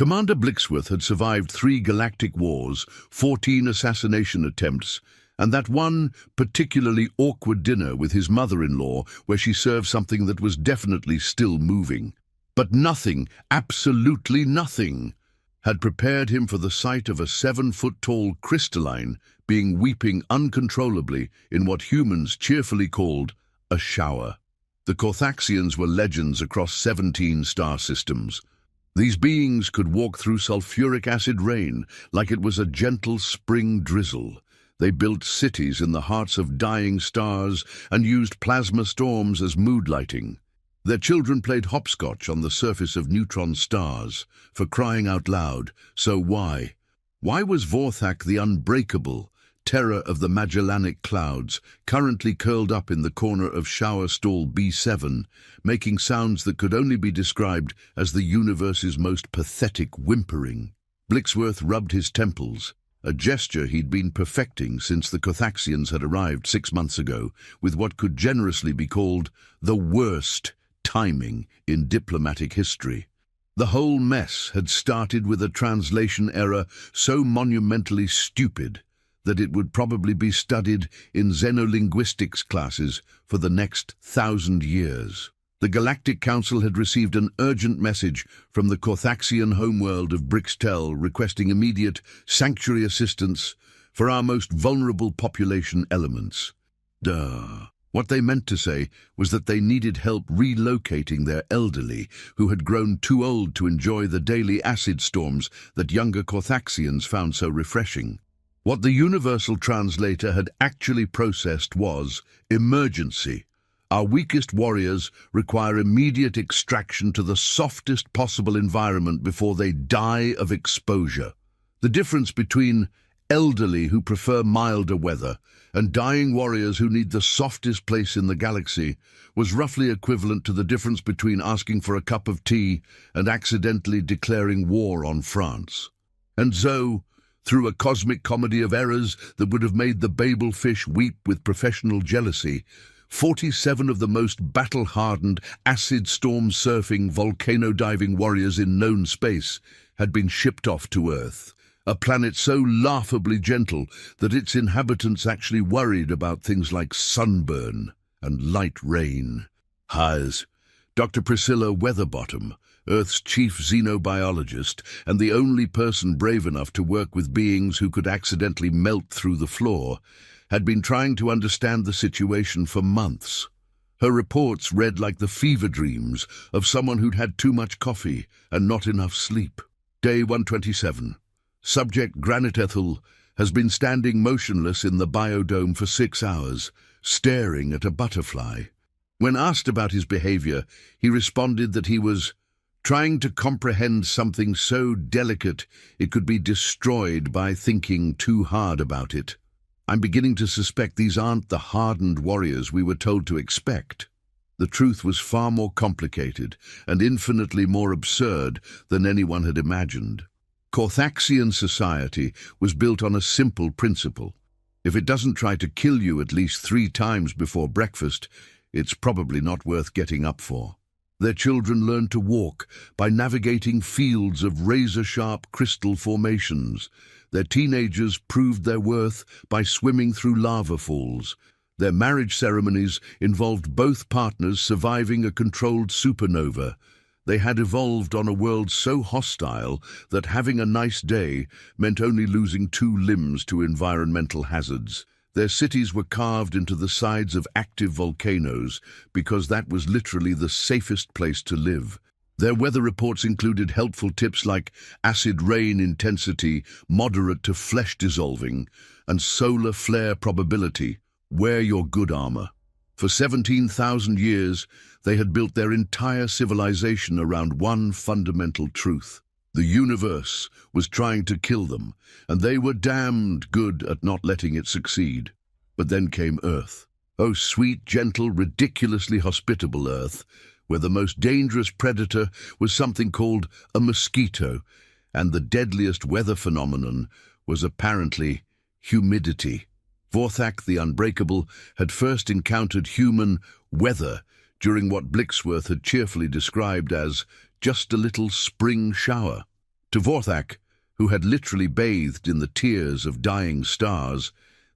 Commander Blixworth had survived 3 galactic wars, 14 assassination attempts, and that one particularly awkward dinner with his mother-in-law where she served something that was definitely still moving. But nothing, absolutely nothing, had prepared him for the sight of a 7-foot-tall crystalline being weeping uncontrollably in what humans cheerfully called a shower. The Corthaxians were legends across 17 star systems. These beings could walk through sulfuric acid rain like it was a gentle spring drizzle. They built cities in the hearts of dying stars and used plasma storms as mood lighting. Their children played hopscotch on the surface of neutron stars, for crying out loud. So why? Why was Vorthak the unbreakable, terror of the Magellanic clouds, currently curled up in the corner of shower stall B7, making sounds that could only be described as the universe's most pathetic whimpering? Blixworth rubbed his temples, a gesture he'd been perfecting since the Corthaxians had arrived 6 months ago, with what could generously be called the worst timing in diplomatic history. The whole mess had started with a translation error so monumentally stupid that it would probably be studied in xenolinguistics classes for the next 1,000 years. The Galactic Council had received an urgent message from the Corthaxian homeworld of Brixtel requesting immediate sanctuary assistance for our most vulnerable population elements. Duh. What they meant to say was that they needed help relocating their elderly, who had grown too old to enjoy the daily acid storms that younger Corthaxians found so refreshing. What the universal translator had actually processed was emergency. Our weakest warriors require immediate extraction to the softest possible environment before they die of exposure. The difference between elderly who prefer milder weather and dying warriors who need the softest place in the galaxy was roughly equivalent to the difference between asking for a cup of tea and accidentally declaring war on France. And so, through a cosmic comedy of errors that would have made the Babel fish weep with professional jealousy, 47 of the most battle-hardened, acid storm surfing, volcano diving warriors in known space had been shipped off to Earth, a planet so laughably gentle that its inhabitants actually worried about things like sunburn and light rain. Has Dr. Priscilla Weatherbottom, Earth's chief xenobiologist and the only person brave enough to work with beings who could accidentally melt through the floor, had been trying to understand the situation for months. Her reports read like the fever dreams of someone who'd had too much coffee and not enough sleep. Day 127. Subject Granite Ethel has been standing motionless in the biodome for 6 hours, staring at a butterfly. When asked about his behavior, he responded that he was trying to comprehend something so delicate it could be destroyed by thinking too hard about it. I'm beginning to suspect these aren't the hardened warriors we were told to expect. The truth was far more complicated and infinitely more absurd than anyone had imagined. Corthaxian society was built on a simple principle. If it doesn't try to kill you at least 3 times before breakfast, it's probably not worth getting up for. Their children learned to walk by navigating fields of razor-sharp crystal formations. Their teenagers proved their worth by swimming through lava falls. Their marriage ceremonies involved both partners surviving a controlled supernova. They had evolved on a world so hostile that having a nice day meant only losing 2 limbs to environmental hazards. Their cities were carved into the sides of active volcanoes because that was literally the safest place to live. Their weather reports included helpful tips like acid rain intensity moderate to flesh dissolving and solar flare probability. Wear your good armor. For 17,000 years, they had built their entire civilization around one fundamental truth. The universe was trying to kill them, and they were damned good at not letting it succeed. But then came Earth. Oh, sweet, gentle, ridiculously hospitable Earth, where the most dangerous predator was something called a mosquito, and the deadliest weather phenomenon was apparently humidity. Vorthak the Unbreakable had first encountered human weather during what Blixworth had cheerfully described as just a little spring shower. To Vorthak, who had literally bathed in the tears of dying stars,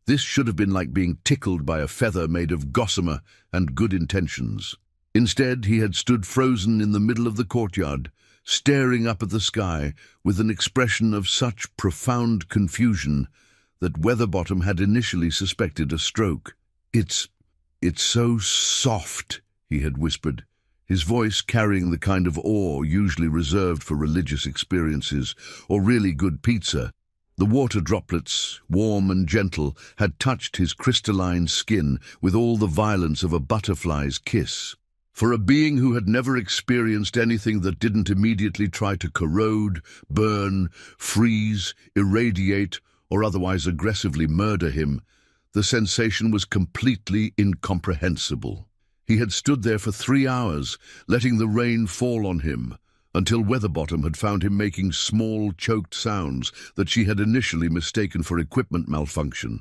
this should have been like being tickled by a feather made of gossamer and good intentions. Instead, he had stood frozen in the middle of the courtyard, staring up at the sky with an expression of such profound confusion that Weatherbottom had initially suspected a stroke. It's so soft," he had whispered, his voice carrying the kind of awe usually reserved for religious experiences or really good pizza. The water droplets, warm and gentle, had touched his crystalline skin with all the violence of a butterfly's kiss. For a being who had never experienced anything that didn't immediately try to corrode, burn, freeze, irradiate, or otherwise aggressively murder him, the sensation was completely incomprehensible. He had stood there for 3 hours, letting the rain fall on him, until Weatherbottom had found him making small, choked sounds that she had initially mistaken for equipment malfunction.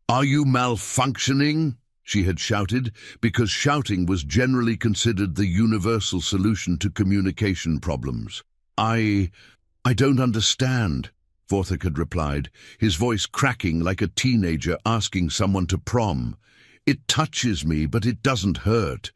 "Are you malfunctioning?" she had shouted, because shouting was generally considered the universal solution to communication problems. I don't understand," Vorthak had replied, his voice cracking like a teenager asking someone to prom. "It touches me, but it doesn't hurt.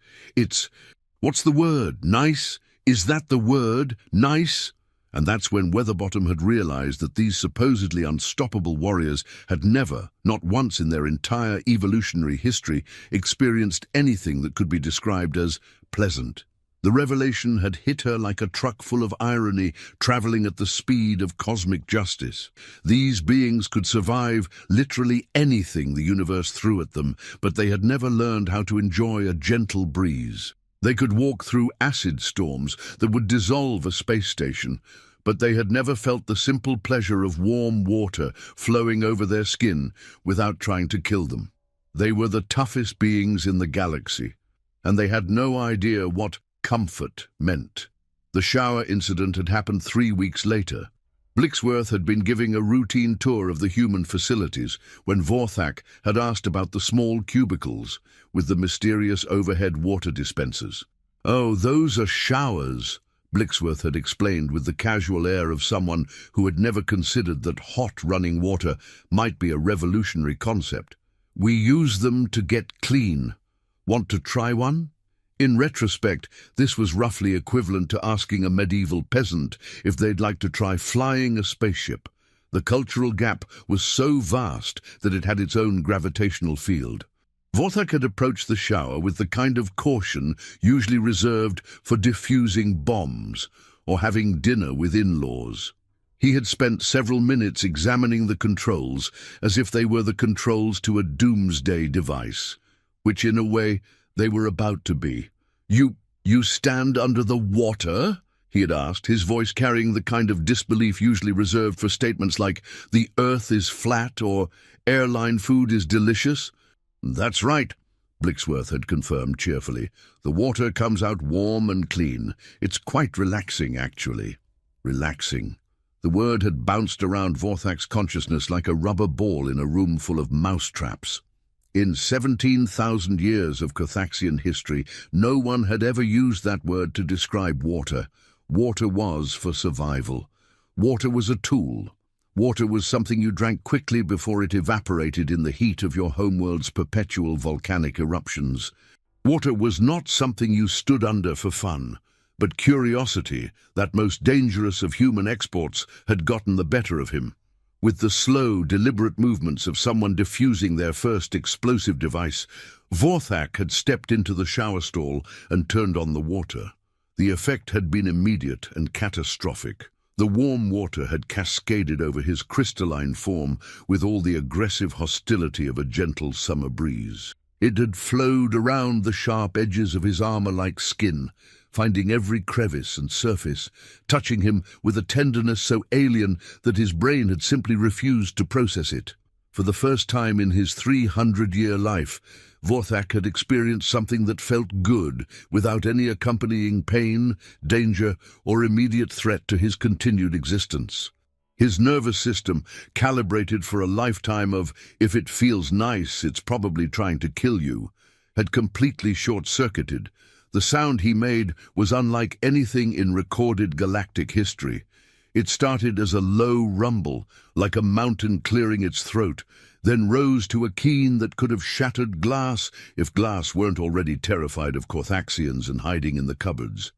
What's the word? Nice? Is that the word? Nice?" And that's when Weatherbottom had realized that these supposedly unstoppable warriors had never, not once in their entire evolutionary history, experienced anything that could be described as pleasant. The revelation had hit her like a truck full of irony traveling at the speed of cosmic justice. These beings could survive literally anything the universe threw at them, but they had never learned how to enjoy a gentle breeze. They could walk through acid storms that would dissolve a space station, but they had never felt the simple pleasure of warm water flowing over their skin without trying to kill them. They were the toughest beings in the galaxy, and they had no idea what comfort meant. The shower incident had happened 3 weeks later. Blixworth had been giving a routine tour of the human facilities when Vorthak had asked about the small cubicles with the mysterious overhead water dispensers. "Oh, those are showers," Blixworth had explained with the casual air of someone who had never considered that hot running water might be a revolutionary concept. "We use them to get clean. Want to try one?" In retrospect, this was roughly equivalent to asking a medieval peasant if they'd like to try flying a spaceship. The cultural gap was so vast that it had its own gravitational field. Vorthak had approached the shower with the kind of caution usually reserved for diffusing bombs or having dinner with in-laws. He had spent several minutes examining the controls as if they were the controls to a doomsday device, which in a way they were about to be. You stand under the water?" he had asked, his voice carrying the kind of disbelief usually reserved for statements like, "The earth is flat," or "Airline food is delicious." "That's right," Blixworth had confirmed cheerfully. "The water comes out warm and clean. It's quite relaxing, actually." Relaxing. The word had bounced around Vorthak's consciousness like a rubber ball in a room full of mousetraps. In 17,000 years of Cothaxian history, no one had ever used that word to describe water. Water was for survival. Water was a tool. Water was something you drank quickly before it evaporated in the heat of your homeworld's perpetual volcanic eruptions. Water was not something you stood under for fun, but curiosity, that most dangerous of human exports, had gotten the better of him. With the slow, deliberate movements of someone diffusing their first explosive device, Vorthak had stepped into the shower stall and turned on the water. The effect had been immediate and catastrophic. The warm water had cascaded over his crystalline form with all the aggressive hostility of a gentle summer breeze. It had flowed around the sharp edges of his armor-like skin, finding every crevice and surface, touching him with a tenderness so alien that his brain had simply refused to process it. For the first time in his 300-year life, Vorthak had experienced something that felt good, without any accompanying pain, danger, or immediate threat to his continued existence. His nervous system, calibrated for a lifetime of, if it feels nice, it's probably trying to kill you, had completely short-circuited. The sound he made was unlike anything in recorded galactic history. It started as a low rumble, like a mountain clearing its throat, then rose to a keen that could have shattered glass if glass weren't already terrified of Corthaxians and hiding in the cupboards.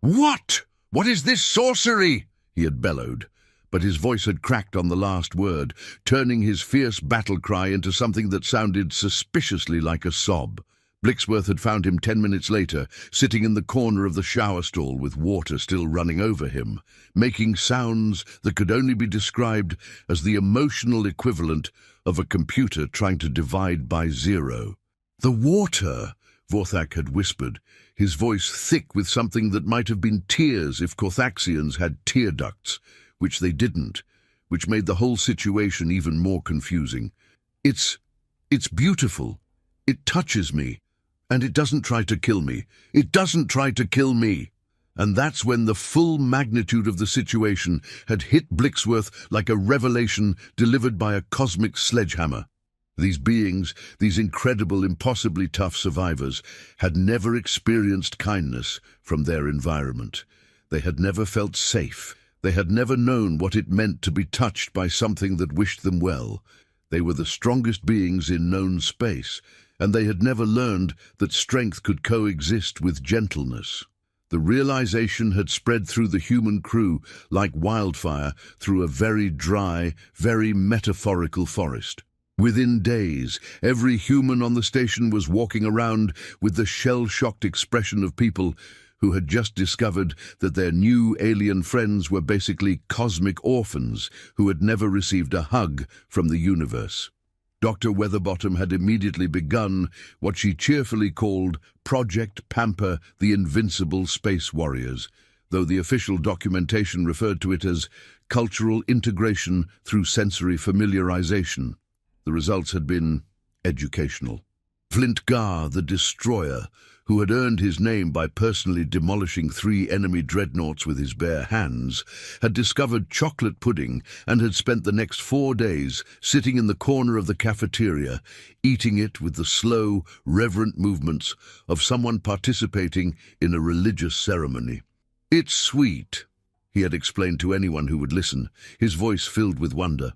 "What? What is this sorcery?" he had bellowed, but his voice had cracked on the last word, turning his fierce battle cry into something that sounded suspiciously like a sob. Blixworth had found him 10 minutes later, sitting in the corner of the shower stall with water still running over him, making sounds that could only be described as the emotional equivalent of a computer trying to divide by zero. "The water," Vorthak had whispered, his voice thick with something that might have been tears if Corthaxians had tear ducts, which they didn't, which made the whole situation even more confusing. It's beautiful. It touches me. And it doesn't try to kill me. It doesn't try to kill me." And that's when the full magnitude of the situation had hit Blixworth like a revelation delivered by a cosmic sledgehammer. These beings, these incredible, impossibly tough survivors, had never experienced kindness from their environment. They had never felt safe. They had never known what it meant to be touched by something that wished them well. They were the strongest beings in known space, and they had never learned that strength could coexist with gentleness. The realization had spread through the human crew like wildfire through a very dry, very metaphorical forest. Within days, every human on the station was walking around with the shell-shocked expression of people who had just discovered that their new alien friends were basically cosmic orphans who had never received a hug from the universe. Dr. Weatherbottom had immediately begun what she cheerfully called Project Pamper the Invincible Space Warriors, though the official documentation referred to it as cultural integration through sensory familiarization. The results had been educational. Flint Gar, the Destroyer, who had earned his name by personally demolishing 3 enemy dreadnoughts with his bare hands, had discovered chocolate pudding and had spent the next 4 days sitting in the corner of the cafeteria, eating it with the slow, reverent movements of someone participating in a religious ceremony. "It's sweet," he had explained to anyone who would listen, his voice filled with wonder.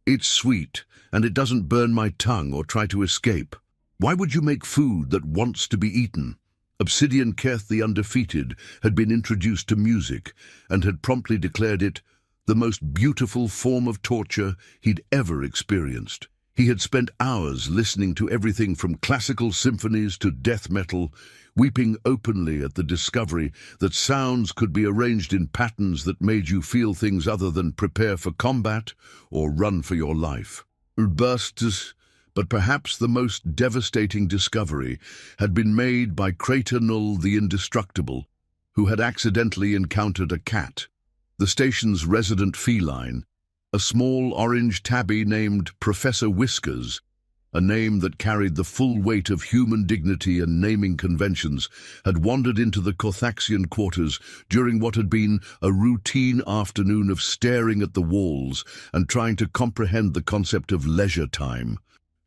"It's sweet, and it doesn't burn my tongue or try to escape. Why would you make food that wants to be eaten?" Obsidian Keth the Undefeated had been introduced to music and had promptly declared it the most beautiful form of torture he'd ever experienced. He had spent hours listening to everything from classical symphonies to death metal, weeping openly at the discovery that sounds could be arranged in patterns that made you feel things other than prepare for combat or run for your life. But perhaps the most devastating discovery had been made by Crater Null the Indestructible, who had accidentally encountered a cat, the station's resident feline, a small orange tabby named Professor Whiskers, a name that carried the full weight of human dignity and naming conventions, had wandered into the Corthaxian quarters during what had been a routine afternoon of staring at the walls and trying to comprehend the concept of leisure time.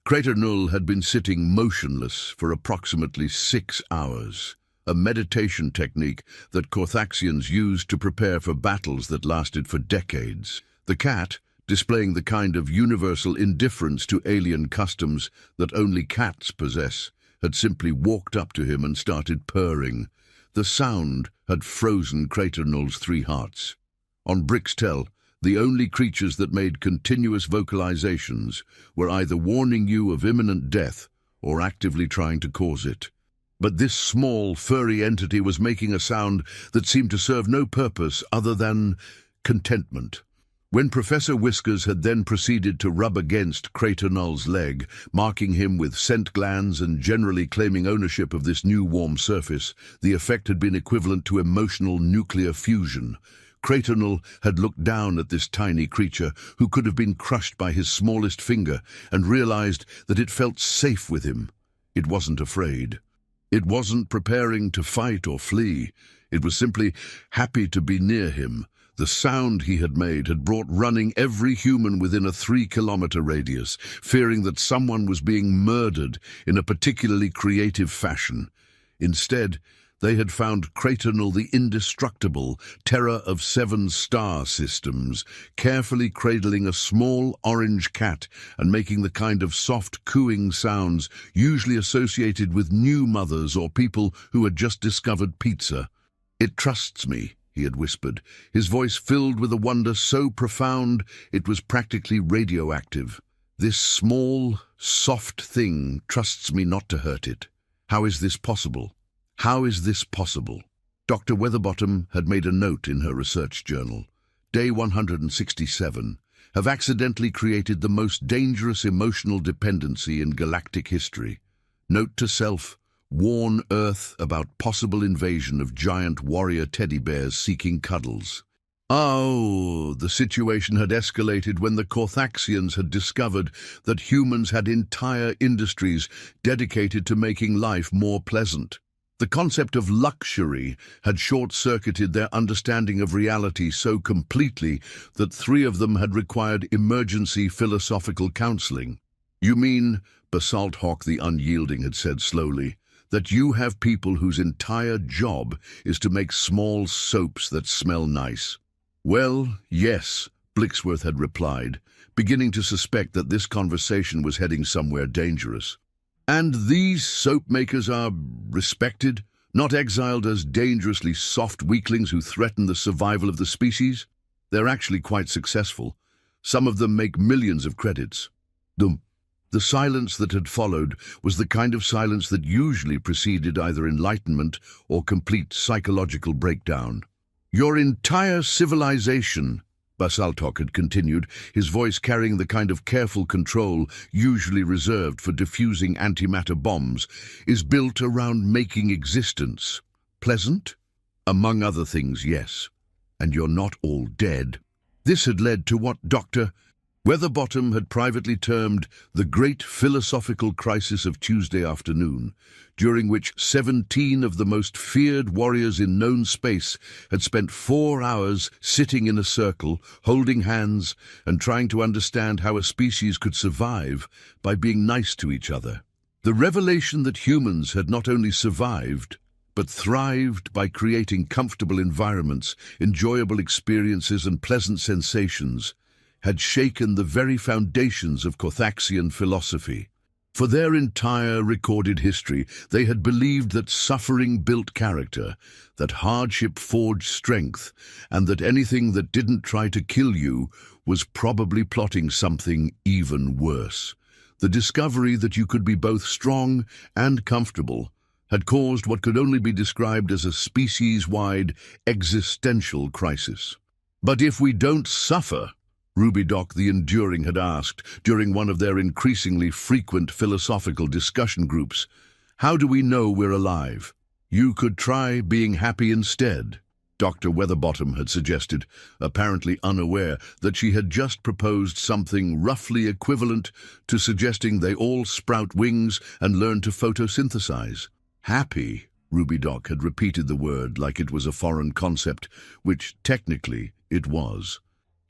Crater Null had been sitting motionless for approximately 6 hours, a meditation technique that Corthaxians used to prepare for battles that lasted for decades. The cat, displaying the kind of universal indifference to alien customs that only cats possess, had simply walked up to him and started purring. The sound had frozen Crater Null's 3 hearts. On Brixtel, the only creatures that made continuous vocalizations were either warning you of imminent death or actively trying to cause it. But this small, furry entity was making a sound that seemed to serve no purpose other than contentment. When Professor Whiskers had then proceeded to rub against Crater Null's leg, marking him with scent glands and generally claiming ownership of this new warm surface, the effect had been equivalent to emotional nuclear fusion. Crater Null had looked down at this tiny creature who could have been crushed by his smallest finger and realized that it felt safe with him. It wasn't afraid. It wasn't preparing to fight or flee. It was simply happy to be near him. The sound he had made had brought running every human within a 3-kilometer radius, fearing that someone was being murdered in a particularly creative fashion. Instead, They had found Creightonal the indestructible, terror of 7-star systems, carefully cradling a small orange cat and making the kind of soft cooing sounds usually associated with new mothers or people who had just discovered pizza. "It trusts me," he had whispered, his voice filled with a wonder so profound it was practically radioactive. "This small, soft thing trusts me not to hurt it. How is this possible? How is this possible?" Dr. Weatherbottom had made a note in her research journal. Day 167. Have accidentally created the most dangerous emotional dependency in galactic history. Note to self, warn Earth about possible invasion of giant warrior teddy bears seeking cuddles. Oh, the situation had escalated when the Corthaxians had discovered that humans had entire industries dedicated to making life more pleasant. The concept of luxury had short-circuited their understanding of reality so completely that 3 of them had required emergency philosophical counseling. "You mean," Basalt Hawk the Unyielding had said slowly, "that you have people whose entire job is to make small soaps that smell nice?" "Well, yes," Blixworth had replied, beginning to suspect that this conversation was heading somewhere dangerous. "And these soap makers are respected, not exiled as dangerously soft weaklings who threaten the survival of the species? They're actually quite successful. Some of them make millions of credits." The silence that had followed was the kind of silence that usually preceded either enlightenment or complete psychological breakdown. "Your entire civilization," Basaltok had continued, his voice carrying the kind of careful control usually reserved for diffusing antimatter bombs, "is built around making existence pleasant? Among other things, yes. And you're not all dead." This had led to what Dr. Weatherbottom had privately termed the Great Philosophical Crisis of Tuesday afternoon, during which 17 of the most feared warriors in known space had spent 4 hours sitting in a circle, holding hands, and trying to understand how a species could survive by being nice to each other. The revelation that humans had not only survived, but thrived by creating comfortable environments, enjoyable experiences, and pleasant sensations, had shaken the very foundations of Corthaxian philosophy. For their entire recorded history, they had believed that suffering built character, that hardship forged strength, and that anything that didn't try to kill you was probably plotting something even worse. The discovery that you could be both strong and comfortable had caused what could only be described as a species-wide existential crisis. "But if we don't suffer," Rubydoc the Enduring had asked during one of their increasingly frequent philosophical discussion groups, "how do we know we're alive?" "You could try being happy instead," Dr. Weatherbottom had suggested, apparently unaware that she had just proposed something roughly equivalent to suggesting they all sprout wings and learn to photosynthesize. "Happy," Rubydoc had repeated the word like it was a foreign concept, which technically it was.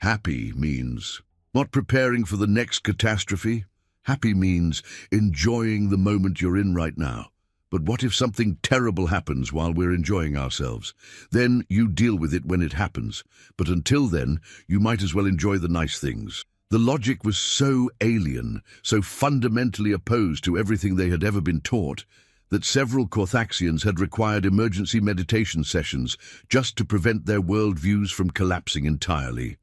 "Happy means not preparing for the next catastrophe. Happy means enjoying the moment you're in right now. But what if something terrible happens while we're enjoying ourselves? Then you deal with it when it happens. But until then, you might as well enjoy the nice things." The logic was so alien, so fundamentally opposed to everything they had ever been taught, that several Corthaxians had required emergency meditation sessions just to prevent their worldviews from collapsing entirely.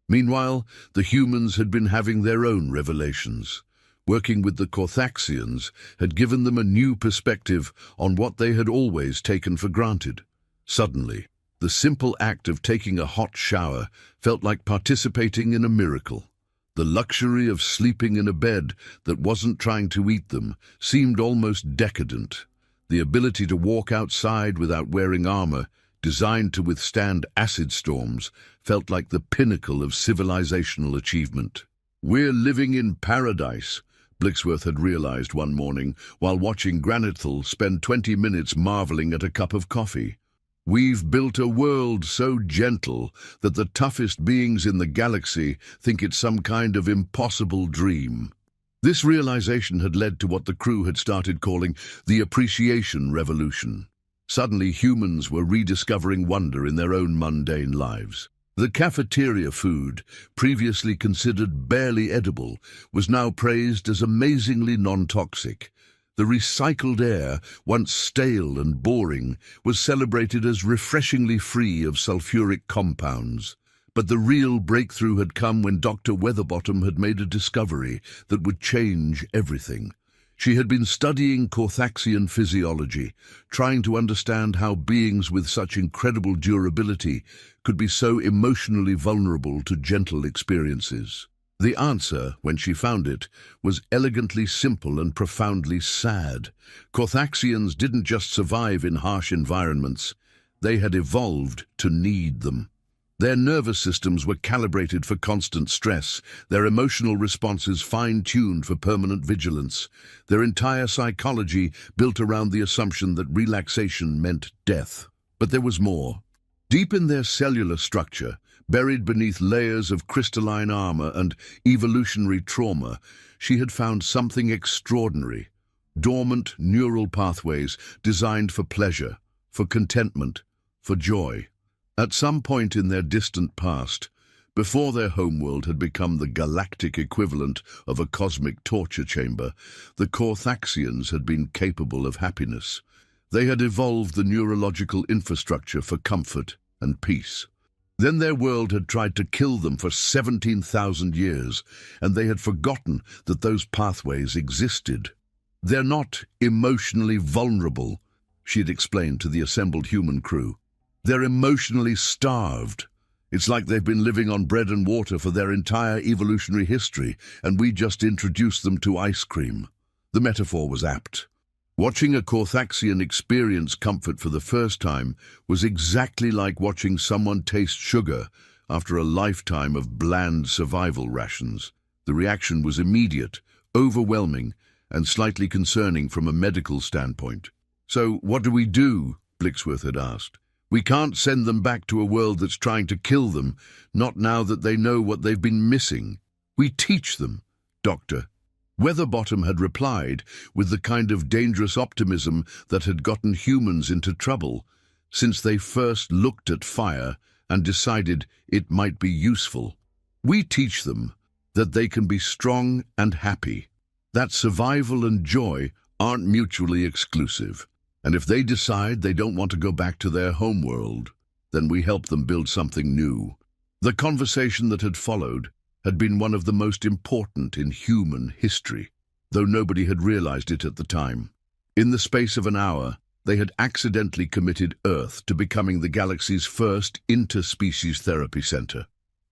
Meanwhile, the humans had been having their own revelations. Working with the Corthaxians had given them a new perspective on what they had always taken for granted. Suddenly, the simple act of taking a hot shower felt like participating in a miracle. The luxury of sleeping in a bed that wasn't trying to eat them seemed almost decadent. The ability to walk outside without wearing armor, designed to withstand acid storms, felt like the pinnacle of civilizational achievement. "We're living in paradise," Blixworth had realized one morning while watching Granithal spend 20 minutes marveling at a cup of coffee. "We've built a world so gentle that the toughest beings in the galaxy think it's some kind of impossible dream." This realization had led to what the crew had started calling the appreciation revolution. Suddenly, humans were rediscovering wonder in their own mundane lives. The cafeteria food, previously considered barely edible, was now praised as amazingly non-toxic. The recycled air, once stale and boring, was celebrated as refreshingly free of sulfuric compounds. But the real breakthrough had come when Dr. Weatherbottom had made a discovery that would change everything. She had been studying Carthaxian physiology, trying to understand how beings with such incredible durability could be so emotionally vulnerable to gentle experiences. The answer, when she found it, was elegantly simple and profoundly sad. Carthaxians didn't just survive in harsh environments, they had evolved to need them. Their nervous systems were calibrated for constant stress, their emotional responses fine-tuned for permanent vigilance, their entire psychology built around the assumption that relaxation meant death. But there was more. Deep in their cellular structure, buried beneath layers of crystalline armor and evolutionary trauma, she had found something extraordinary. Dormant neural pathways designed for pleasure, for contentment, for joy. At some point in their distant past, before their homeworld had become the galactic equivalent of a cosmic torture chamber, the Carthaxians had been capable of happiness. They had evolved the neurological infrastructure for comfort and peace. Then their world had tried to kill them for 17,000 years, and they had forgotten that those pathways existed. "They're not emotionally vulnerable," she had explained to the assembled human crew. "They're emotionally starved. It's like they've been living on bread and water for their entire evolutionary history, and we just introduced them to ice cream." The metaphor was apt. Watching a Carthaxian experience comfort for the first time was exactly like watching someone taste sugar after a lifetime of bland survival rations. The reaction was immediate, overwhelming, and slightly concerning from a medical standpoint. "So what do we do?" Blixworth had asked. "We can't send them back to a world that's trying to kill them, not now that they know what they've been missing. We teach them, Doctor." Weatherbottom had replied with the kind of dangerous optimism that had gotten humans into trouble since they first looked at fire and decided it might be useful. "We teach them that they can be strong and happy, that survival and joy aren't mutually exclusive. And if they decide they don't want to go back to their homeworld, then we help them build something new." The conversation that had followed had been one of the most important in human history, though nobody had realized it at the time. In the space of an hour, they had accidentally committed Earth to becoming the galaxy's first interspecies therapy center.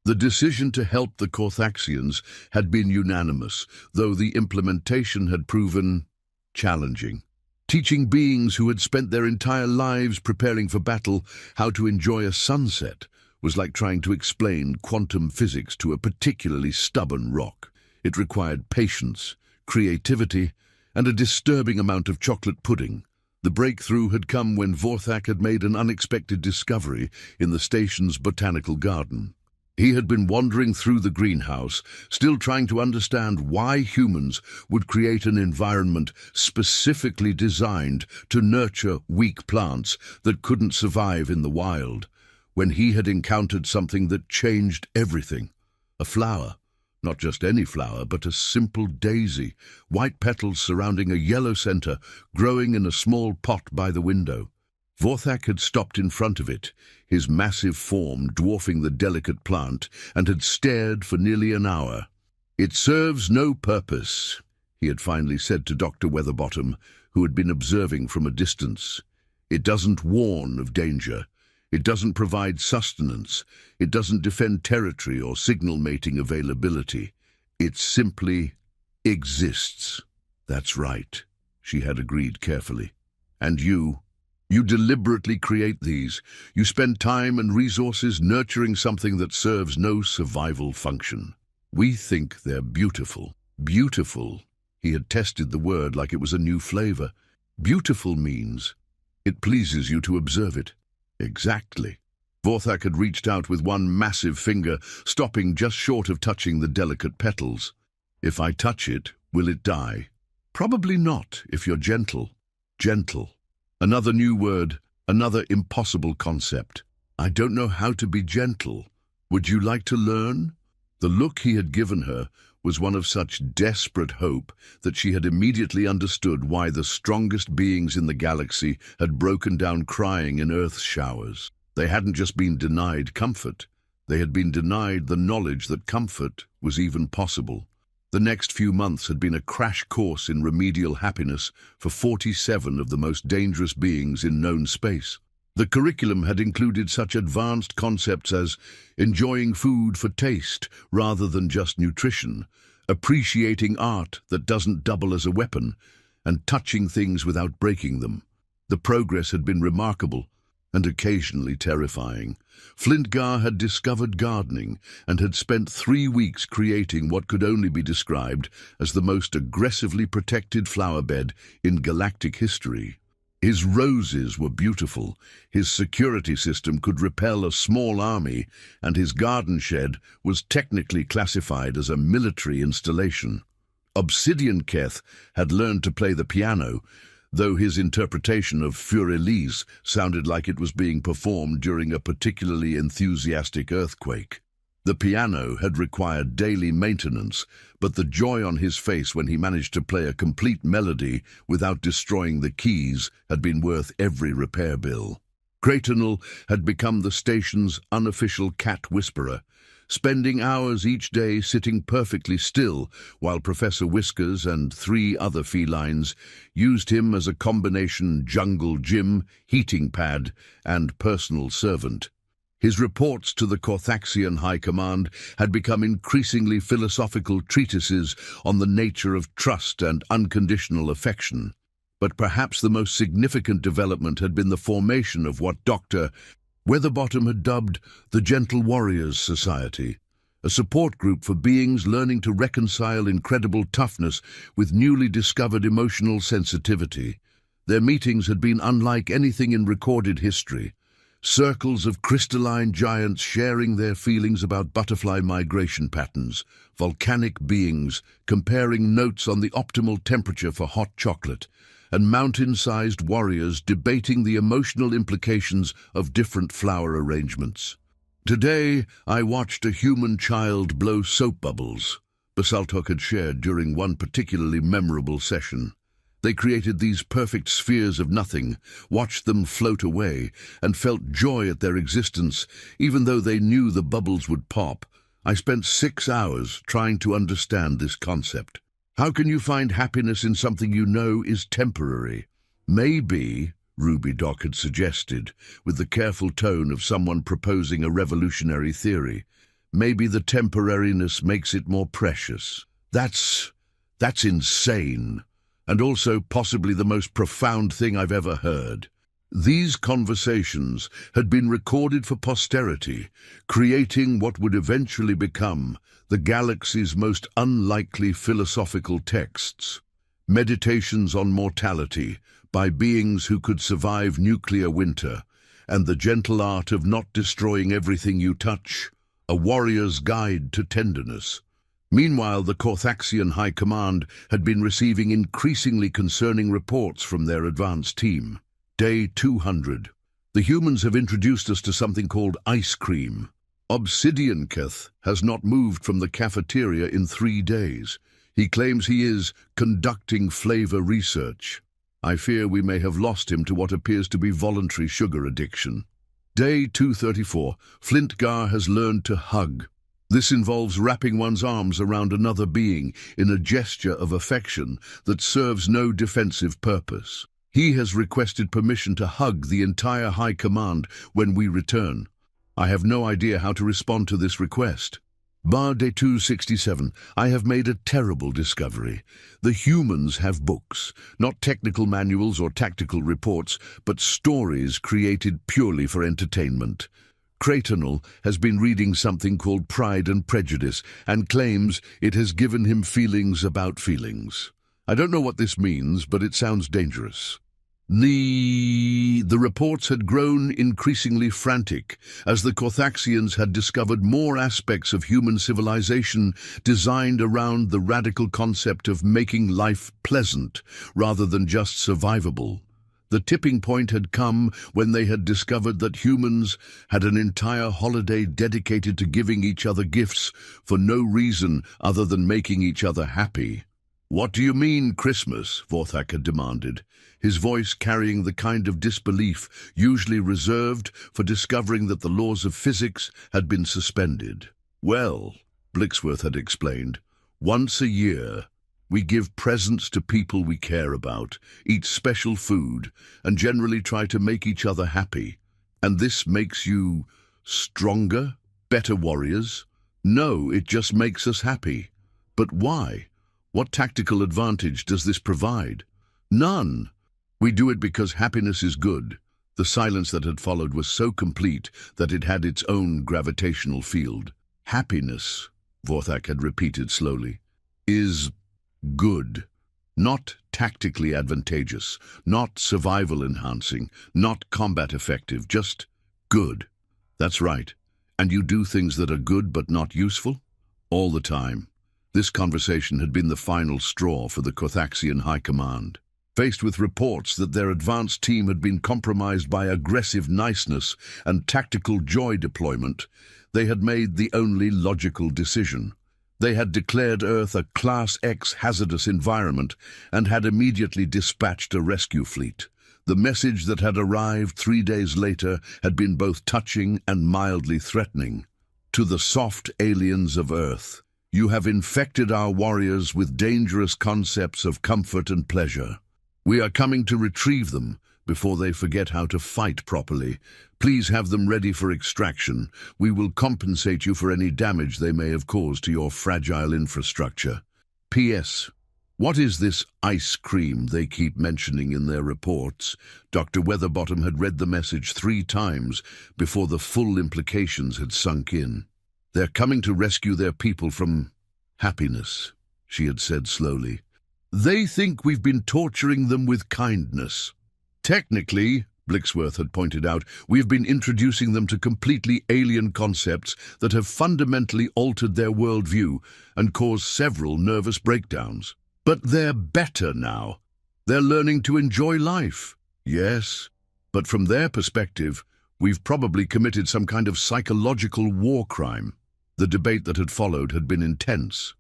The decision to help the Carthaxians had been unanimous, though the implementation had proven challenging. Teaching beings who had spent their entire lives preparing for battle how to enjoy a sunset was like trying to explain quantum physics to a particularly stubborn rock. It required patience, creativity, and a disturbing amount of chocolate pudding. The breakthrough had come when Vorthak had made an unexpected discovery in the station's botanical garden. He had been wandering through the greenhouse, still trying to understand why humans would create an environment specifically designed to nurture weak plants that couldn't survive in the wild, when he had encountered something that changed everything. A flower. Not just any flower, but a simple daisy, white petals surrounding a yellow center, growing in a small pot by the window. Vorthak had stopped in front of it, his massive form dwarfing the delicate plant, and had stared for nearly an hour. "It serves no purpose," he had finally said to Dr. Weatherbottom, who had been observing from a distance. "It doesn't warn of danger. It doesn't provide sustenance. It doesn't defend territory or signal mating availability. It simply exists." "That's right," she had agreed carefully. "And you deliberately create these. You spend time and resources nurturing something that serves no survival function. We think they're beautiful." Beautiful. He had tested the word like it was a new flavor. Beautiful means it pleases you to observe it. Exactly. Vorthak had reached out with one massive finger, stopping just short of touching the delicate petals. "If I touch it, will it die?" "Probably not, if you're gentle." Gentle. Another new word, Another impossible concept. I don't know how to be gentle. Would you like to learn? The look he had given her was one of such desperate hope that she had immediately understood why the strongest beings in the galaxy had broken down crying in Earth's showers. They hadn't just been denied comfort, they had been denied the knowledge that comfort was even possible. The next few months had been a crash course in remedial happiness for 47 of the most dangerous beings in known space. The curriculum had included such advanced concepts as enjoying food for taste rather than just nutrition, appreciating art that doesn't double as a weapon, and touching things without breaking them. The progress had been remarkable and occasionally terrifying. Flintgar had discovered gardening and had spent 3 weeks creating what could only be described as the most aggressively protected flower bed in galactic history. His roses were beautiful, his security system could repel a small army, and his garden shed was technically classified as a military installation. Obsidian Keth had learned to play the piano, though his interpretation of Für Elise sounded like it was being performed during a particularly enthusiastic earthquake. The piano had required daily maintenance, but the joy on his face when he managed to play a complete melody without destroying the keys had been worth every repair bill. Creightonal had become the station's unofficial cat whisperer, spending hours each day sitting perfectly still while Professor Whiskers and 3 other felines used him as a combination jungle gym, heating pad, and personal servant. His reports to the Corthaxian High Command had become increasingly philosophical treatises on the nature of trust and unconditional affection. But perhaps the most significant development had been the formation of what Dr. Weatherbottom had dubbed the Gentle Warriors Society, a support group for beings learning to reconcile incredible toughness with newly discovered emotional sensitivity. Their meetings had been unlike anything in recorded history. Circles of crystalline giants sharing their feelings about butterfly migration patterns, volcanic beings comparing notes on the optimal temperature for hot chocolate, and mountain-sized warriors debating the emotional implications of different flower arrangements. Today, I watched a human child blow soap bubbles, Basaltok had shared during one particularly memorable session. They created these perfect spheres of nothing, watched them float away, and felt joy at their existence, even though they knew the bubbles would pop. I spent 6 hours trying to understand this concept. How can you find happiness in something you know is temporary? Maybe, Ruby Doc had suggested, with the careful tone of someone proposing a revolutionary theory, maybe the temporariness makes it more precious. That's insane. And also possibly the most profound thing I've ever heard. These conversations had been recorded for posterity, creating what would eventually become the galaxy's most unlikely philosophical texts. Meditations on Mortality by beings who could survive nuclear winter, and the gentle art of not destroying everything you touch, a warrior's guide to tenderness. Meanwhile, the Corthaxian High Command had been receiving increasingly concerning reports from their advance team. Day 200. The humans have introduced us to something called ice cream. Obsidian Keth has not moved from the cafeteria in 3 days. He claims he is conducting flavor research. I fear we may have lost him to what appears to be voluntary sugar addiction. Day 234. Flintgar has learned to hug. This involves wrapping one's arms around another being in a gesture of affection that serves no defensive purpose. He has requested permission to hug the entire High Command when we return. I have no idea how to respond to this request. Bar Day 267. I have made a terrible discovery. The humans have books, not technical manuals or tactical reports, but stories created purely for entertainment. Creightonal has been reading something called Pride and Prejudice and claims it has given him feelings about feelings. I don't know what this means, but it sounds dangerous. The reports had grown increasingly frantic as the Corthaxians had discovered more aspects of human civilization designed around the radical concept of making life pleasant rather than just survivable. The tipping point had come when they had discovered that humans had an entire holiday dedicated to giving each other gifts for no reason other than making each other happy. "What do you mean, Christmas?" Vorthak had demanded, his voice carrying the kind of disbelief usually reserved for discovering that the laws of physics had been suspended. "Well," Blixworth had explained, "once a year, we give presents to people we care about, eat special food, and generally try to make each other happy. And this makes you stronger, better warriors? No, it just makes us happy. But why? What tactical advantage does this provide? None. We do it because happiness is good." The silence that had followed was so complete that it had its own gravitational field. "Happiness," Vorthak had repeated slowly, "is good. Not tactically advantageous, not survival enhancing, not combat effective, just good." "That's right. And you do things that are good but not useful?" "All the time." This conversation had been the final straw for the Kothaxian High Command. Faced with reports that their advanced team had been compromised by aggressive niceness and tactical joy deployment, they had made the only logical decision. They had declared Earth a Class X hazardous environment and had immediately dispatched a rescue fleet. The message that had arrived 3 days later had been both touching and mildly threatening. "To the soft aliens of Earth, you have infected our warriors with dangerous concepts of comfort and pleasure. We are coming to retrieve them before they forget how to fight properly. Please have them ready for extraction. We will compensate you for any damage they may have caused to your fragile infrastructure. P.S. What is this ice cream they keep mentioning in their reports?" Dr. Weatherbottom had read the message 3 times before the full implications had sunk in. "They're coming to rescue their people from happiness," she had said slowly. "They think we've been torturing them with kindness. Technically," Blixworth had pointed out, "we've been introducing them to completely alien concepts that have fundamentally altered their worldview and caused several nervous breakdowns. But they're better now. They're learning to enjoy life." "Yes, but from their perspective, we've probably committed some kind of psychological war crime." The debate that had followed had been intense.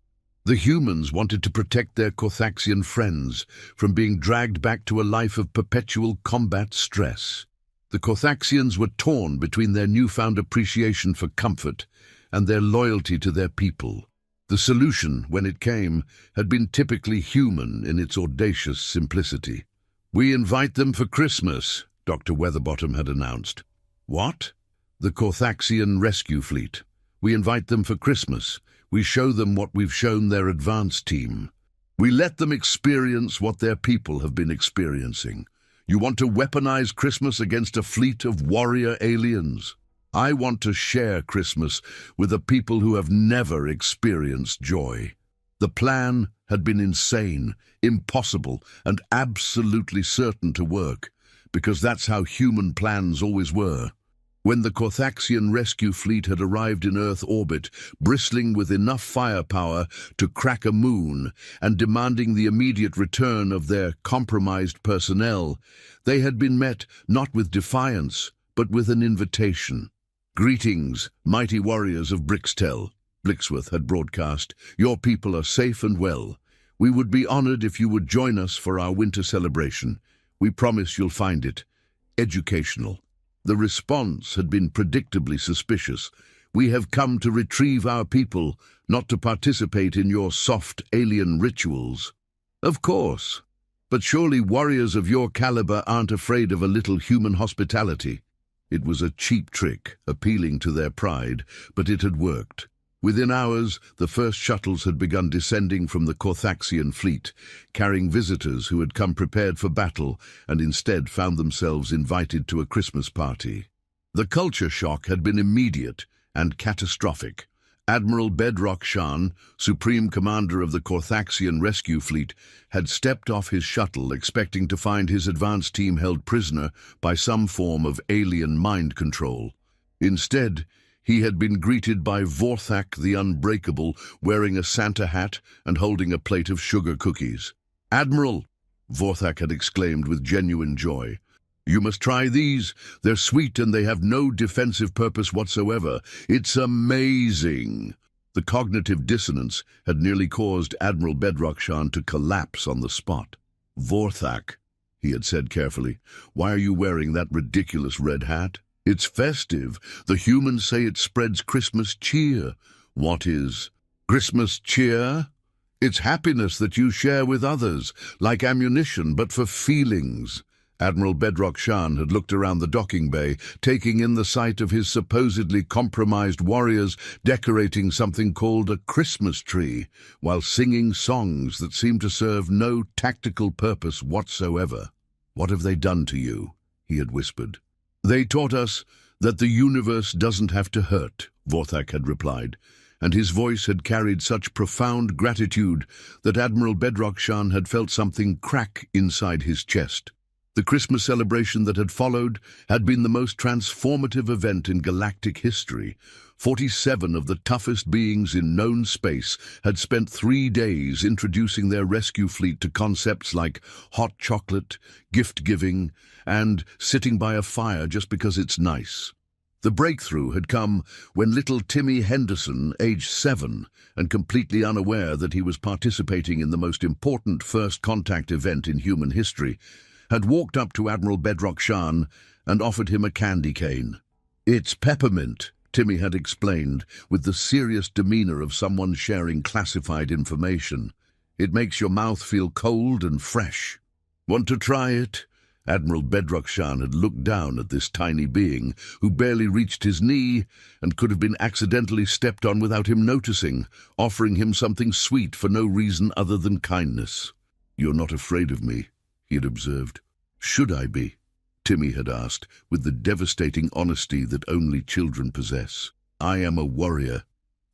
The humans wanted to protect their Kothaxian friends from being dragged back to a life of perpetual combat stress. The Kothaxians were torn between their newfound appreciation for comfort and their loyalty to their people. The solution, when it came, had been typically human in its audacious simplicity. "We invite them for Christmas," Dr. Weatherbottom had announced. "What?" "The Kothaxian rescue fleet. We invite them for Christmas. We show them what we've shown their advance team. We let them experience what their people have been experiencing. You want to weaponize Christmas against a fleet of warrior aliens? I want to share Christmas with a people who have never experienced joy." The plan had been insane, impossible, and absolutely certain to work, because that's how human plans always were. When the Kothaxian rescue fleet had arrived in Earth orbit, bristling with enough firepower to crack a moon and demanding the immediate return of their compromised personnel, they had been met not with defiance, but with an invitation. "Greetings, mighty warriors of Brixtel," Blixworth had broadcast. "Your people are safe and well. We would be honored if you would join us for our winter celebration. We promise you'll find it educational." The response had been predictably suspicious. "We have come to retrieve our people, not to participate in your soft alien rituals." "Of course. But surely warriors of your caliber aren't afraid of a little human hospitality." It was a cheap trick, appealing to their pride, but it had worked. Within hours, the first shuttles had begun descending from the Kothaxian fleet, carrying visitors who had come prepared for battle and instead found themselves invited to a Christmas party. The culture shock had been immediate and catastrophic. Admiral Bedrock Shan, Supreme Commander of the Kothaxian rescue fleet, had stepped off his shuttle expecting to find his advance team held prisoner by some form of alien mind control. Instead, he had been greeted by Vorthak the Unbreakable, wearing a Santa hat and holding a plate of sugar cookies. "Admiral," Vorthak had exclaimed with genuine joy. "You must try these. They're sweet and they have no defensive purpose whatsoever. It's amazing." The cognitive dissonance had nearly caused Admiral Bedrockshan to collapse on the spot. "Vorthak," he had said carefully, "why are you wearing that ridiculous red hat? It's festive. The humans say it spreads Christmas cheer." "What is Christmas cheer?" "It's happiness that you share with others, like ammunition, but for feelings." Admiral Bedrockshan had looked around the docking bay, taking in the sight of his supposedly compromised warriors decorating something called a Christmas tree, while singing songs that seemed to serve no tactical purpose whatsoever. "What have they done to you?" he had whispered. "They taught us that the universe doesn't have to hurt," Vorthak had replied, and his voice had carried such profound gratitude that Admiral Bedrockshan had felt something crack inside his chest. The Christmas celebration that had followed had been the most transformative event in galactic history. 47 of the toughest beings in known space had spent 3 days introducing their rescue fleet to concepts like hot chocolate, gift-giving, and sitting by a fire just because it's nice. The breakthrough had come when little Timmy Henderson, aged 7, and completely unaware that he was participating in the most important first contact event in human history, had walked up to Admiral Bedrockshan and offered him a candy cane. "It's peppermint," Timmy had explained, with the serious demeanor of someone sharing classified information. "It makes your mouth feel cold and fresh." "Want to try it?" Admiral Bedrockshan had looked down at this tiny being, who barely reached his knee and could have been accidentally stepped on without him noticing, offering him something sweet for no reason other than kindness. "You're not afraid of me," he had observed. "Should I be?" Timmy had asked, with the devastating honesty that only children possess. "I am a warrior.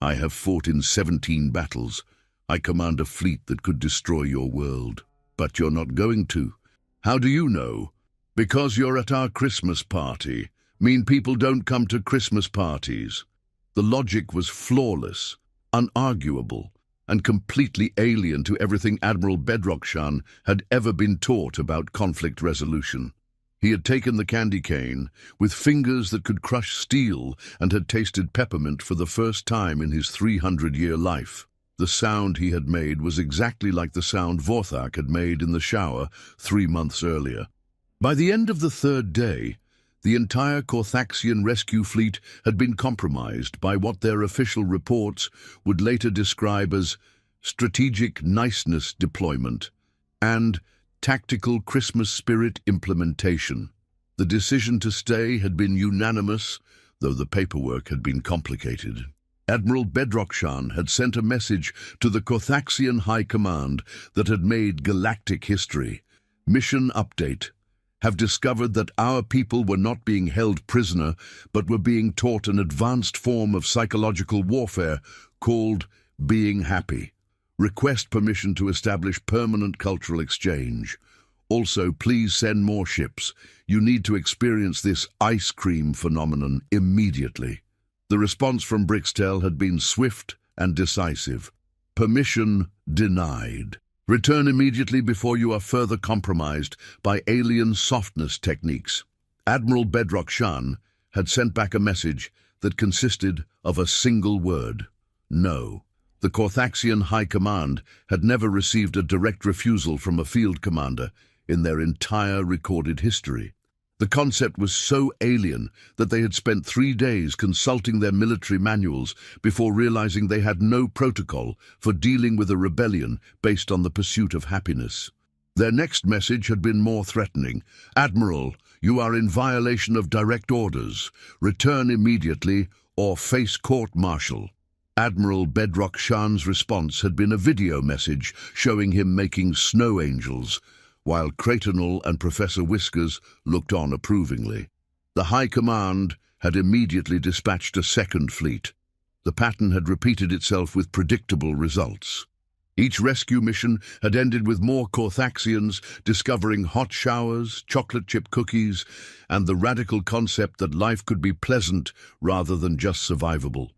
I have fought in 17 battles. I command a fleet that could destroy your world. But you're not going to." "How do you know?" "Because you're at our Christmas party. Mean people don't come to Christmas parties." The logic was flawless, unarguable, and completely alien to everything Admiral Bedrockshan had ever been taught about conflict resolution. He had taken the candy cane, with fingers that could crush steel, and had tasted peppermint for the first time in his 300-year life. The sound he had made was exactly like the sound Vorthak had made in the shower 3 months earlier. By the end of the 3rd day, the entire Corthaxian rescue fleet had been compromised by what their official reports would later describe as strategic niceness deployment and tactical Christmas spirit implementation. The decision to stay had been unanimous, though the paperwork had been complicated. Admiral Bedrockshan had sent a message to the Corthaxian High Command that had made galactic history. Mission update. Have discovered that our people were not being held prisoner, but were being taught an advanced form of psychological warfare called being happy. Request permission to establish permanent cultural exchange. Also, please send more ships. You need to experience this ice cream phenomenon immediately. The response from Brixtel had been swift and decisive. Permission denied. Return immediately before you are further compromised by alien softness techniques. Admiral Bedrockshan had sent back a message that consisted of a single word: no. The Corthaxian High Command had never received a direct refusal from a field commander in their entire recorded history. The concept was so alien that they had spent 3 days consulting their military manuals before realizing they had no protocol for dealing with a rebellion based on the pursuit of happiness. Their next message had been more threatening. "Admiral, you are in violation of direct orders. Return immediately or face court-martial." Admiral Bedrockshan's response had been a video message showing him making snow angels, while Creightonal and Professor Whiskers looked on approvingly. The High Command had immediately dispatched a second fleet. The pattern had repeated itself with predictable results. Each rescue mission had ended with more Corthaxians discovering hot showers, chocolate chip cookies, and the radical concept that life could be pleasant rather than just survivable.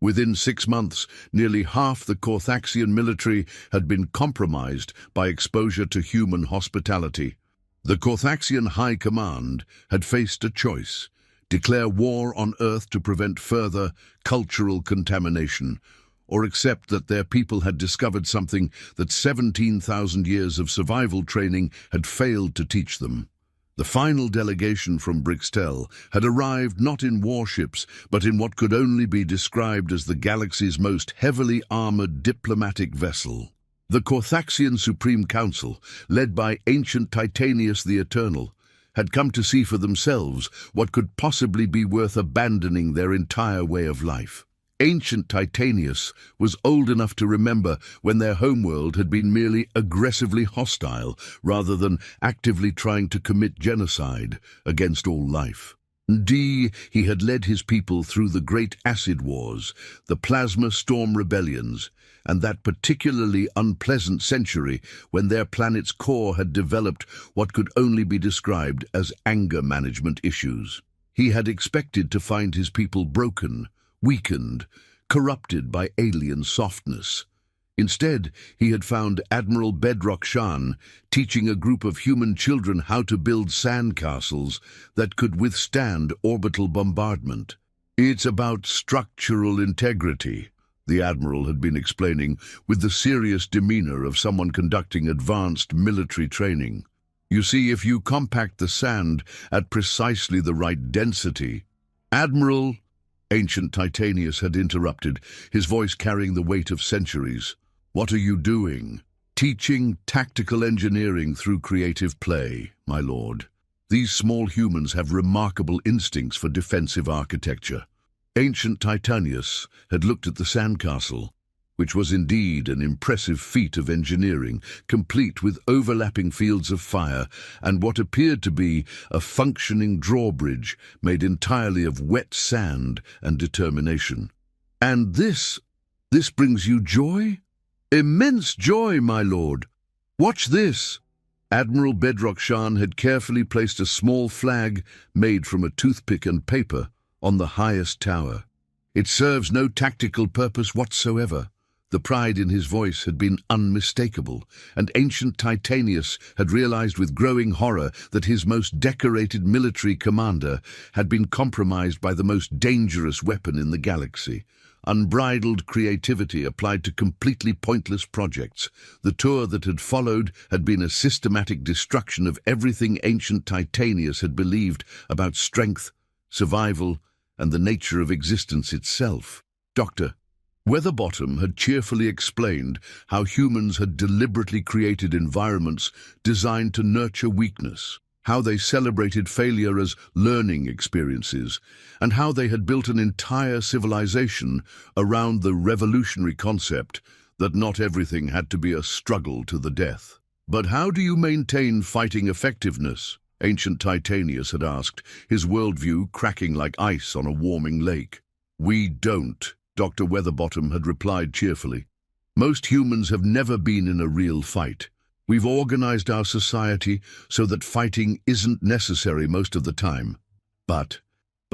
Within 6 months, nearly half the Carthaxian military had been compromised by exposure to human hospitality. The Carthaxian High Command had faced a choice: declare war on Earth to prevent further cultural contamination, or accept that their people had discovered something that 17,000 years of survival training had failed to teach them. The final delegation from Brixtel had arrived not in warships, but in what could only be described as the galaxy's most heavily armored diplomatic vessel. The Carthaxian Supreme Council, led by ancient Titanius the Eternal, had come to see for themselves what could possibly be worth abandoning their entire way of life. Ancient Titanius was old enough to remember when their homeworld had been merely aggressively hostile rather than actively trying to commit genocide against all life. He had led his people through the Great Acid Wars, the Plasma Storm Rebellions, and that particularly unpleasant century when their planet's core had developed what could only be described as anger management issues. He had expected to find his people broken, weakened, corrupted by alien softness. Instead, he had found Admiral Bedrock Shan teaching a group of human children how to build sandcastles that could withstand orbital bombardment. "It's about structural integrity," the Admiral had been explaining with the serious demeanor of someone conducting advanced military training. "You see, if you compact the sand at precisely the right density—" "Admiral," ancient Titanius had interrupted, his voice carrying the weight of centuries. "What are you doing?" "Teaching tactical engineering through creative play, my lord. These small humans have remarkable instincts for defensive architecture." Ancient Titanius had looked at the sandcastle, which was indeed an impressive feat of engineering, complete with overlapping fields of fire and what appeared to be a functioning drawbridge made entirely of wet sand and determination. "And this brings you joy?" "Immense joy, my lord. Watch this." Admiral Bedrock Shan had carefully placed a small flag made from a toothpick and paper on the highest tower. "It serves no tactical purpose whatsoever." The pride in his voice had been unmistakable, and ancient Titanius had realized with growing horror that his most decorated military commander had been compromised by the most dangerous weapon in the galaxy. Unbridled creativity applied to completely pointless projects. The tour that had followed had been a systematic destruction of everything ancient Titanius had believed about strength, survival, and the nature of existence itself. Dr. Weatherbottom had cheerfully explained how humans had deliberately created environments designed to nurture weakness, how they celebrated failure as learning experiences, and how they had built an entire civilization around the revolutionary concept that not everything had to be a struggle to the death. "But how do you maintain fighting effectiveness?" ancient Titanius had asked, his worldview cracking like ice on a warming lake. "We don't," Dr. Weatherbottom had replied cheerfully. "Most humans have never been in a real fight. We've organized our society so that fighting isn't necessary most of the time. But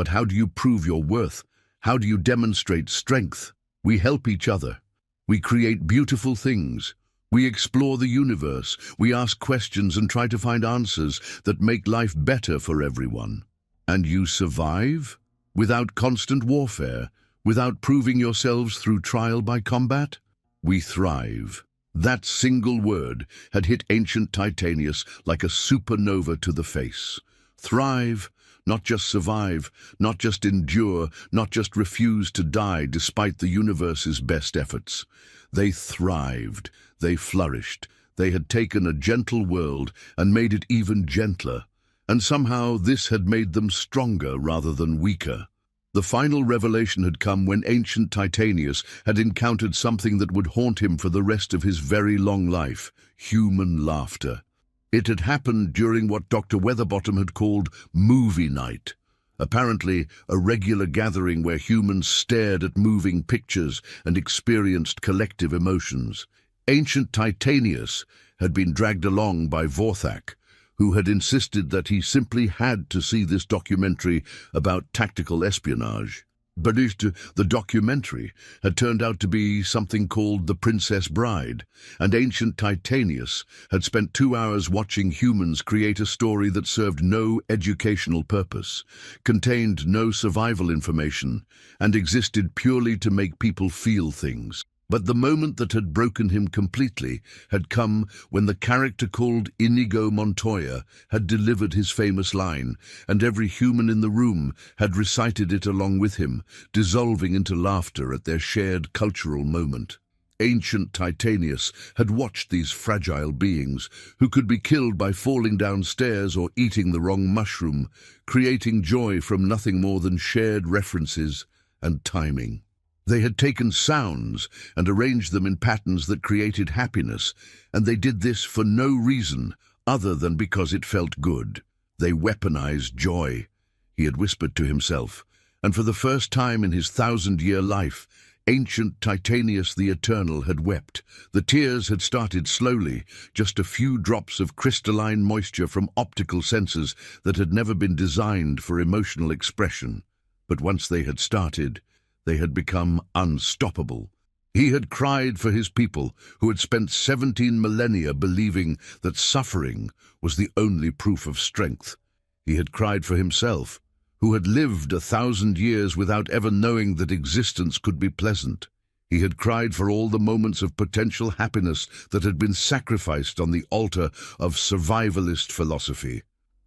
how do you prove your worth? How do you demonstrate strength? We help each other. We create beautiful things. We explore the universe. We ask questions and try to find answers that make life better for everyone. And you survive? Without constant warfare? Without proving yourselves through trial by combat? We thrive." That single word had hit ancient Titanius like a supernova to the face. Thrive, not just survive, not just endure, not just refuse to die despite the universe's best efforts. They thrived, they flourished, they had taken a gentle world and made it even gentler, and somehow this had made them stronger rather than weaker. The final revelation had come when ancient Titanius had encountered something that would haunt him for the rest of his very long life: human laughter. It had happened during what Dr. Weatherbottom had called movie night, apparently a regular gathering where humans stared at moving pictures and experienced collective emotions. Ancient Titanius had been dragged along by Vorthak, who had insisted that he simply had to see this documentary about tactical espionage. But the documentary had turned out to be something called The Princess Bride, and ancient Titanius had spent 2 hours watching humans create a story that served no educational purpose, contained no survival information, and existed purely to make people feel things. But the moment that had broken him completely had come when the character called Inigo Montoya had delivered his famous line, and every human in the room had recited it along with him, dissolving into laughter at their shared cultural moment. Ancient Titanius had watched these fragile beings, who could be killed by falling downstairs or eating the wrong mushroom, creating joy from nothing more than shared references and timing. They had taken sounds and arranged them in patterns that created happiness, and they did this for no reason other than because it felt good. They weaponized joy, he had whispered to himself, and for the first time in his 1,000-year life, ancient Titanius the Eternal had wept. The tears had started slowly, just a few drops of crystalline moisture from optical sensors that had never been designed for emotional expression. But once they had started, they had become unstoppable. He had cried for his people, who had spent 17 millennia believing that suffering was the only proof of strength. He had cried for himself, who had lived 1,000 years without ever knowing that existence could be pleasant. He had cried for all the moments of potential happiness that had been sacrificed on the altar of survivalist philosophy.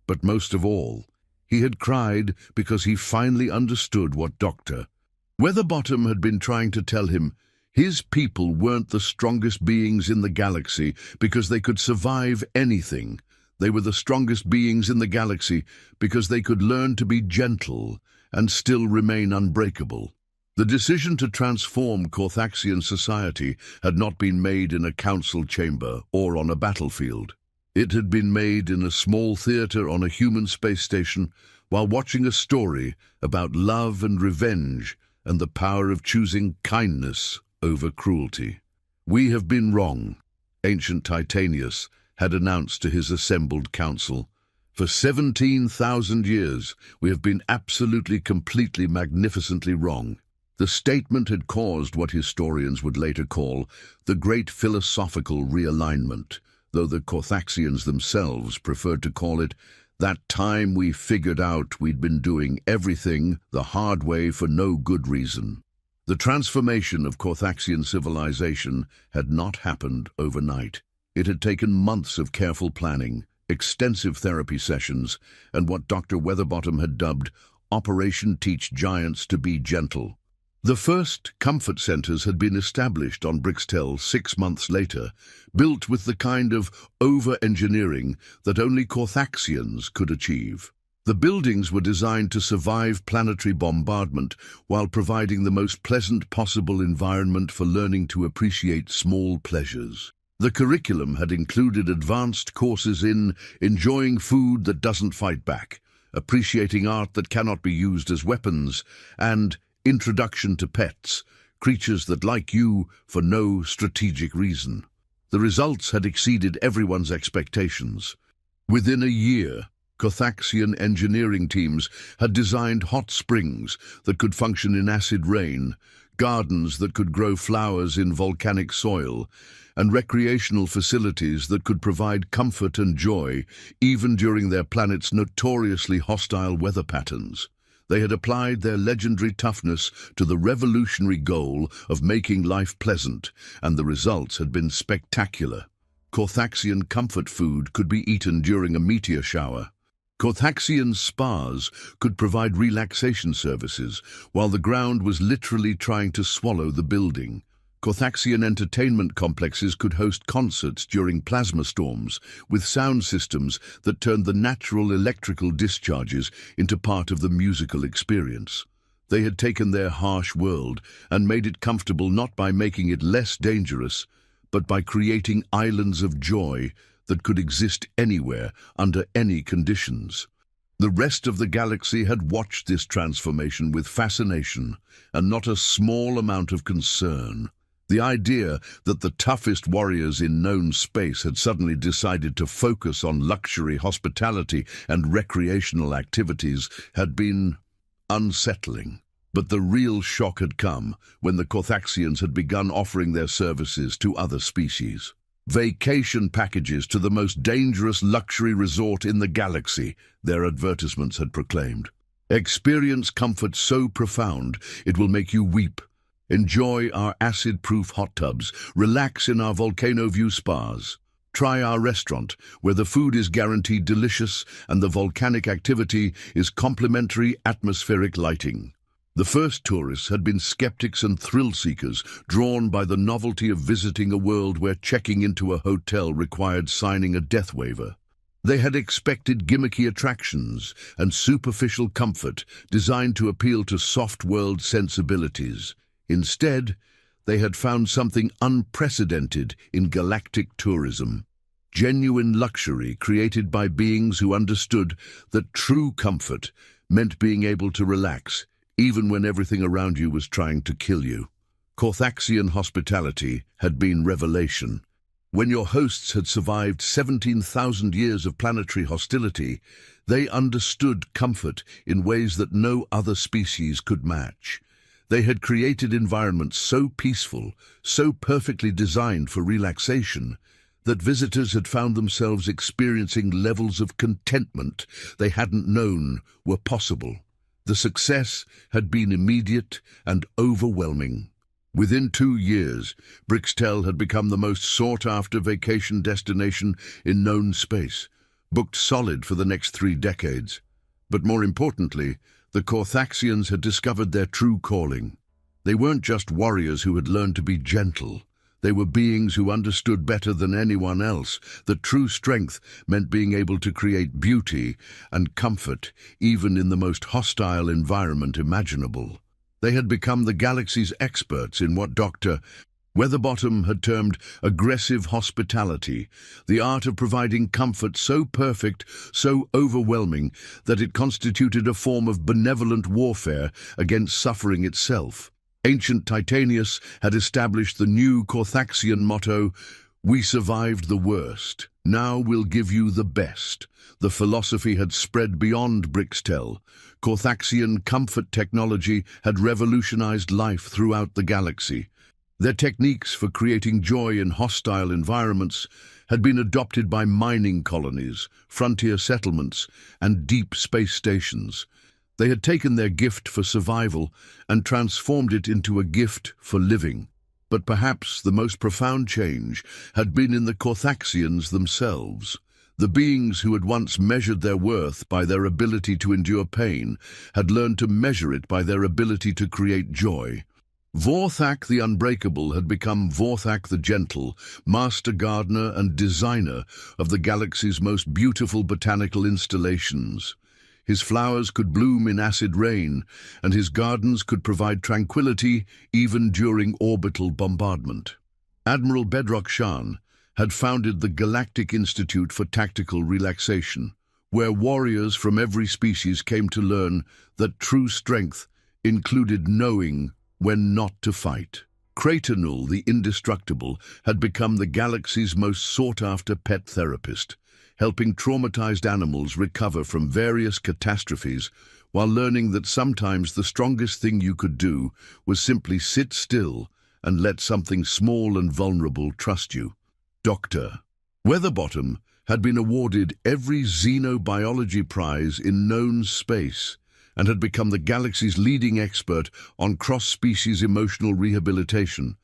But most of all, he had cried because he finally understood what Dr. Weatherbottom had been trying to tell him. His people weren't the strongest beings in the galaxy because they could survive anything. They were the strongest beings in the galaxy because they could learn to be gentle and still remain unbreakable. The decision to transform Corthaxian society had not been made in a council chamber or on a battlefield. It had been made in a small theater on a human space station while watching a story about love and revenge and the power of choosing kindness over cruelty. "We have been wrong," ancient Titanius had announced to his assembled council. "For 17,000 years, we have been absolutely, completely, magnificently wrong." The statement had caused what historians would later call the Great Philosophical Realignment, though the Corthaxians themselves preferred to call it that time we figured out we'd been doing everything the hard way for no good reason. The transformation of Corthaxian civilization had not happened overnight. It had taken months of careful planning, extensive therapy sessions, and what Dr. Weatherbottom had dubbed Operation Teach Giants to Be Gentle. The first comfort centers had been established on Brixtel 6 months later, built with the kind of over-engineering that only Corthaxians could achieve. The buildings were designed to survive planetary bombardment while providing the most pleasant possible environment for learning to appreciate small pleasures. The curriculum had included advanced courses in enjoying food that doesn't fight back, appreciating art that cannot be used as weapons, and introduction to pets, creatures that like you for no strategic reason. The results had exceeded everyone's expectations. Within a year, Corthaxian engineering teams had designed hot springs that could function in acid rain, gardens that could grow flowers in volcanic soil, and recreational facilities that could provide comfort and joy even during their planet's notoriously hostile weather patterns. They had applied their legendary toughness to the revolutionary goal of making life pleasant, and the results had been spectacular. Corthaxian comfort food could be eaten during a meteor shower. Corthaxian spas could provide relaxation services, while the ground was literally trying to swallow the building. Corthaxian entertainment complexes could host concerts during plasma storms, with sound systems that turned the natural electrical discharges into part of the musical experience. They had taken their harsh world and made it comfortable not by making it less dangerous, but by creating islands of joy that could exist anywhere, under any conditions. The rest of the galaxy had watched this transformation with fascination and not a small amount of concern. The idea that the toughest warriors in known space had suddenly decided to focus on luxury hospitality and recreational activities had been unsettling. But the real shock had come when the Corthaxians had begun offering their services to other species. Vacation packages to the most dangerous luxury resort in the galaxy, their advertisements had proclaimed. Experience comfort so profound it will make you weep. Enjoy our acid-proof hot tubs. Relax in our volcano view spas. Try our restaurant, where the food is guaranteed delicious and the volcanic activity is complimentary atmospheric lighting. The first tourists had been skeptics and thrill-seekers, drawn by the novelty of visiting a world where checking into a hotel required signing a death waiver. They had expected gimmicky attractions and superficial comfort designed to appeal to soft world sensibilities. Instead, they had found something unprecedented in galactic tourism. Genuine luxury created by beings who understood that true comfort meant being able to relax, even when everything around you was trying to kill you. Corthaxian hospitality had been revelation. When your hosts had survived 17,000 years of planetary hostility, they understood comfort in ways that no other species could match. They had created environments so peaceful, so perfectly designed for relaxation, that visitors had found themselves experiencing levels of contentment they hadn't known were possible. The success had been immediate and overwhelming. Within 2 years, Brixtel had become the most sought-after vacation destination in known space, booked solid for the next 3 decades. But more importantly, the Corthaxians had discovered their true calling. They weren't just warriors who had learned to be gentle. They were beings who understood better than anyone else that true strength meant being able to create beauty and comfort even in the most hostile environment imaginable. They had become the galaxy's experts in what Dr. Weatherbottom had termed aggressive hospitality, the art of providing comfort so perfect, so overwhelming, that it constituted a form of benevolent warfare against suffering itself. Ancient Titanius had established the new Corthaxian motto, "We survived the worst, now we'll give you the best." The philosophy had spread beyond Brixtel. Corthaxian comfort technology had revolutionized life throughout the galaxy. Their techniques for creating joy in hostile environments had been adopted by mining colonies, frontier settlements, and deep space stations. They had taken their gift for survival and transformed it into a gift for living. But perhaps the most profound change had been in the Corthaxians themselves. The beings who had once measured their worth by their ability to endure pain had learned to measure it by their ability to create joy. Vorthak the Unbreakable had become Vorthak the Gentle, master gardener and designer of the galaxy's most beautiful botanical installations. His flowers could bloom in acid rain, and his gardens could provide tranquility even during orbital bombardment. Admiral Bedrock Shan had founded the Galactic Institute for Tactical Relaxation, where warriors from every species came to learn that true strength included knowing when not to fight. Craternull, the Indestructible, had become the galaxy's most sought-after pet therapist, helping traumatized animals recover from various catastrophes while learning that sometimes the strongest thing you could do was simply sit still and let something small and vulnerable trust you. Dr. Weatherbottom had been awarded every xenobiology prize in known space and had become the galaxy's leading expert on cross-species emotional rehabilitation,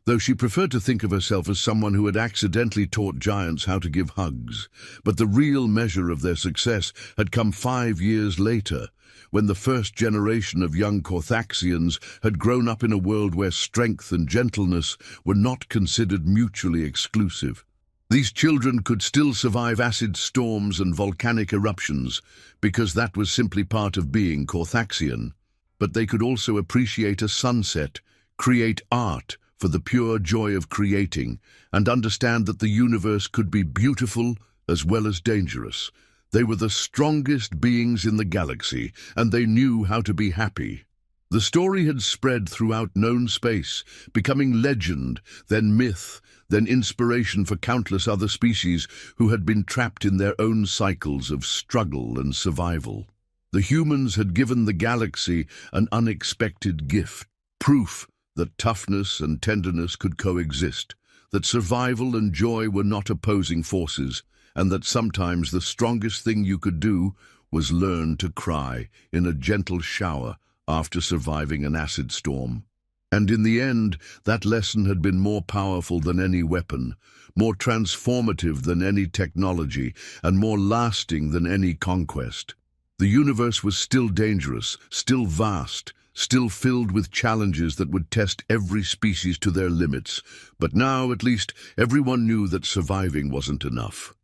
though she preferred to think of herself as someone who had accidentally taught giants how to give hugs. But the real measure of their success had come 5 years later, when the first generation of young Corthaxians had grown up in a world where strength and gentleness were not considered mutually exclusive. These children could still survive acid storms and volcanic eruptions because that was simply part of being Corthaxian, but they could also appreciate a sunset, create art for the pure joy of creating, and understand that the universe could be beautiful as well as dangerous. They were the strongest beings in the galaxy, and they knew how to be happy. The story had spread throughout known space, becoming legend, then myth, then inspiration for countless other species who had been trapped in their own cycles of struggle and survival. The humans had given the galaxy an unexpected gift, proof that toughness and tenderness could coexist, that survival and joy were not opposing forces, and that sometimes the strongest thing you could do was learn to cry in a gentle shower after surviving an acid storm. And in the end, that lesson had been more powerful than any weapon, more transformative than any technology, and more lasting than any conquest. The universe was still dangerous, still vast, still filled with challenges that would test every species to their limits. But now, at least, everyone knew that surviving wasn't enough.